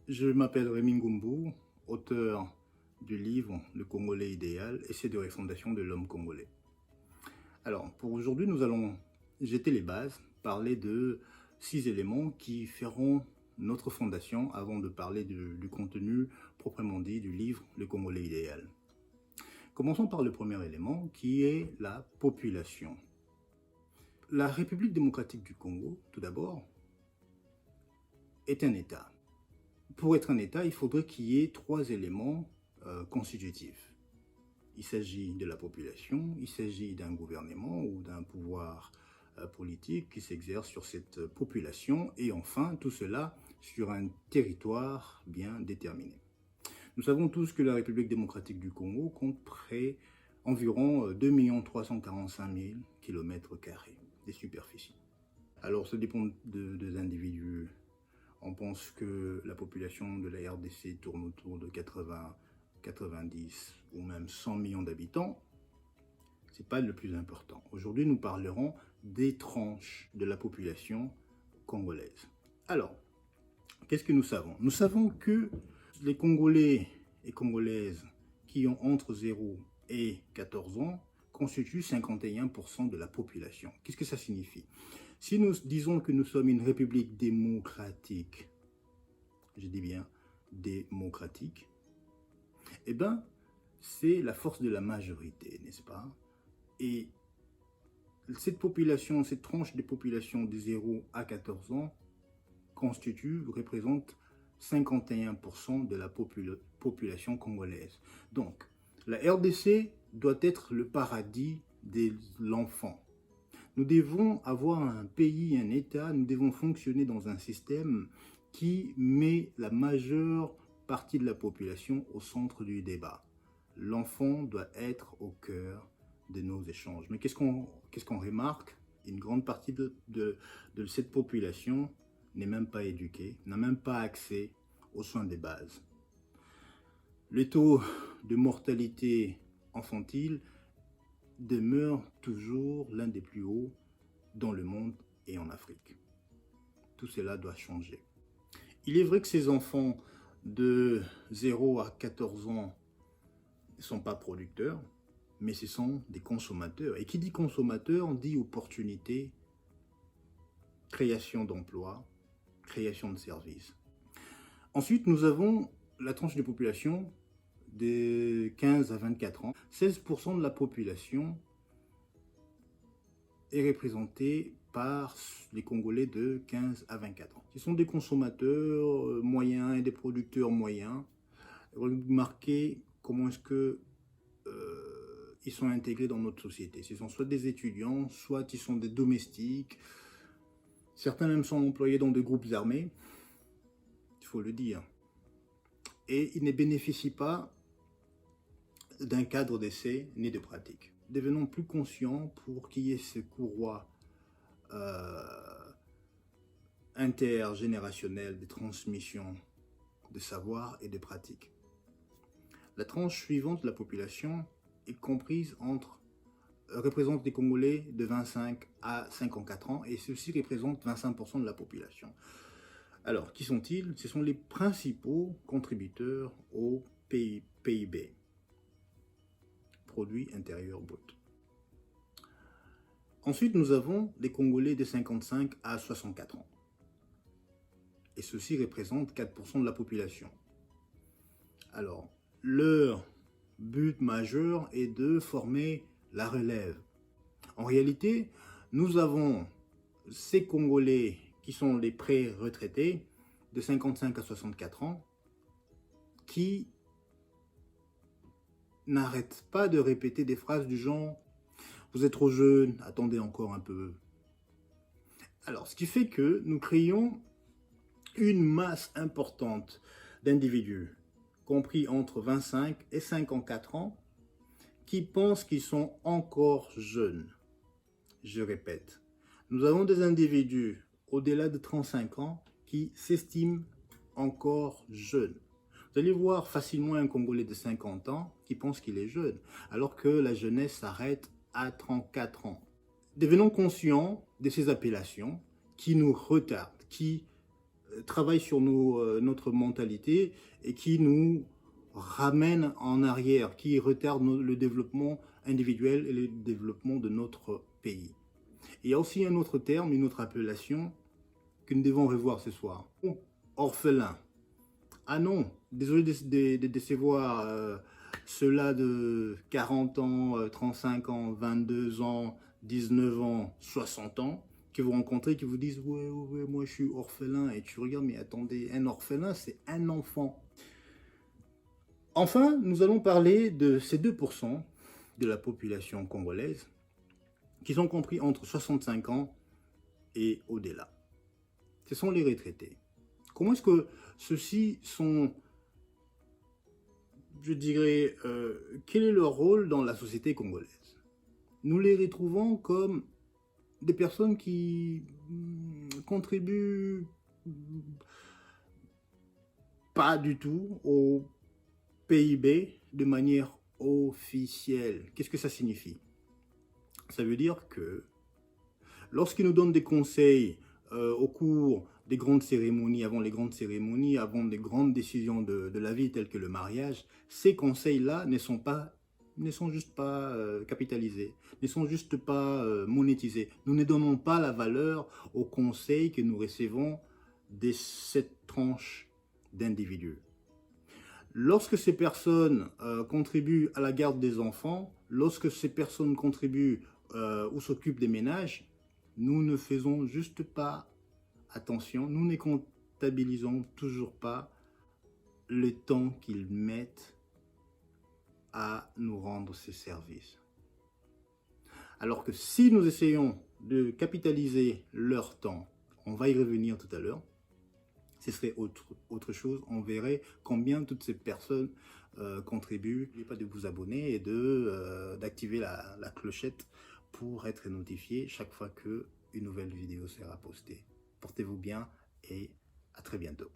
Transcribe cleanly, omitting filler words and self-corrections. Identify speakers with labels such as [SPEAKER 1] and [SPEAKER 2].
[SPEAKER 1] Je m'appelle Rémi Ngoumbu, auteur du livre Le Congolais idéal, essai de refondation de l'homme congolais. Alors, pour aujourd'hui, nous allons jeter les bases, parler de 6 éléments qui feront notre fondation avant de parler du contenu proprement dit du livre Le Congolais idéal. Commençons par le premier élément qui est la population. La République démocratique du Congo, tout d'abord, est un État. Pour être un État, il faudrait qu'il y ait 3 éléments constitutifs. Il s'agit de la population, il s'agit d'un gouvernement ou d'un pouvoir politique qui s'exerce sur cette population et enfin tout cela sur un territoire bien déterminé. Nous savons tous que la République démocratique du Congo compte près environ 2 345 000 km² de superficie. Alors ça dépend des individus. On pense que la population de la RDC tourne autour de 80, 90 ou même 100 millions d'habitants. Ce n'est pas le plus important. Aujourd'hui, nous parlerons des tranches de la population congolaise. Alors, qu'est-ce que nous savons? Nous savons que les Congolais et Congolaises qui ont entre 0 et 14 ans constituent 51% de la population. Qu'est-ce que ça signifie? Si nous disons que nous sommes une république démocratique, je dis bien démocratique, eh bien, c'est la force de la majorité, n'est-ce pas? Et cette population, cette tranche de population de 0 à 14 ans représente 51% de la population congolaise. Donc, la RDC doit être le paradis de l'enfant. Nous devons avoir un pays, un État, nous devons fonctionner dans un système qui met la majeure partie de la population au centre du débat. L'enfant doit être au cœur de nos échanges. Mais qu'est-ce qu'on remarque? Une grande partie de cette population n'est même pas éduquée, n'a même pas accès aux soins de base. Le taux de mortalité infantile demeure toujours l'un des plus hauts dans le monde et en Afrique. Tout cela doit changer. Il est vrai que ces enfants de 0 à 14 ans ne sont pas producteurs, mais ce sont des consommateurs. Et qui dit consommateur dit opportunité, création d'emplois, création de services. Ensuite, nous avons la tranche de population de 15 à 24 ans. 16% de la population est représentée par les Congolais de 15 à 24 ans. Ce sont des consommateurs moyens et des producteurs moyens. Remarquez comment est-ce que ils sont intégrés dans notre société. Ce sont soit des étudiants, soit ils sont des domestiques. Certains même sont employés dans des groupes armés, il faut le dire. Et ils ne bénéficient pas d'un cadre d'essai ni de pratique. Devenons plus conscients pour qu'il y ait ce courroie intergénérationnel de transmission de savoir et de pratique. La tranche suivante de la population est comprise représente des Congolais de 25 à 54 ans et ceux-ci représentent 25% de la population. Alors, qui sont-ils? Ce sont les principaux contributeurs au PIB, produit intérieur brut. Ensuite, nous avons les Congolais de 55 à 64 ans. Et ceux-ci représentent 4% de la population. Alors, leur but majeur est de former la relève. En réalité, nous avons ces Congolais qui sont les pré-retraités de 55 à 64 ans qui n'arrêtent pas de répéter des phrases du genre « Vous êtes trop jeune, attendez encore un peu ». Alors, ce qui fait que nous créons une masse importante d'individus compris entre 25 et 54 ans qui pensent qu'ils sont encore jeunes. Je répète, nous avons des individus au-delà de 35 ans qui s'estiment encore jeunes. Vous allez voir facilement un Congolais de 50 ans qui pense qu'il est jeune, alors que la jeunesse s'arrête à 34 ans. Devenons conscients de ces appellations qui nous retardent, qui travaille sur notre mentalité et qui nous ramène en arrière, qui retarde le développement individuel et le développement de notre pays. Il y a aussi un autre terme, une autre appellation que nous devons revoir ce soir. Orphelin. Ah non, désolé de décevoir ceux-là de 40 ans, 35 ans, 22 ans, 19 ans, 60 ans, que vous rencontrez, qui vous disent ouais, ouais, moi je suis orphelin. Et tu regardes, mais attendez, un orphelin, c'est un enfant. Enfin, nous allons parler de ces 2% de la population congolaise qui sont compris entre 65 ans et au-delà. Ce sont les retraités. Comment est-ce que ceux-ci sont, je dirais, quel est leur rôle dans la société congolaise? Nous les retrouvons comme des personnes qui contribuent pas du tout au PIB de manière officielle. Qu'est-ce que ça signifie? Ça veut dire que lorsqu'ils nous donnent des conseils au cours des grandes cérémonies, avant les grandes cérémonies, avant des grandes décisions de la vie telles que le mariage, ces conseils-là ne sont juste pas capitalisés, ne sont juste pas monétisés. Nous ne donnons pas la valeur aux conseils que nous recevons de cette tranche d'individus. Lorsque ces personnes contribuent à la garde des enfants, lorsque ces personnes contribuent ou s'occupent des ménages, nous ne faisons juste pas attention, nous ne comptabilisons toujours pas le temps qu'ils mettent à nous rendre ces services. Alors que si nous essayons de capitaliser leur temps, on va y revenir tout à l'heure, ce serait autre chose. On verrait combien toutes ces personnes contribuent. N'oubliez pas de vous abonner et d'activer la clochette pour être notifié chaque fois qu'une nouvelle vidéo sera postée. Portez-vous bien et à très bientôt.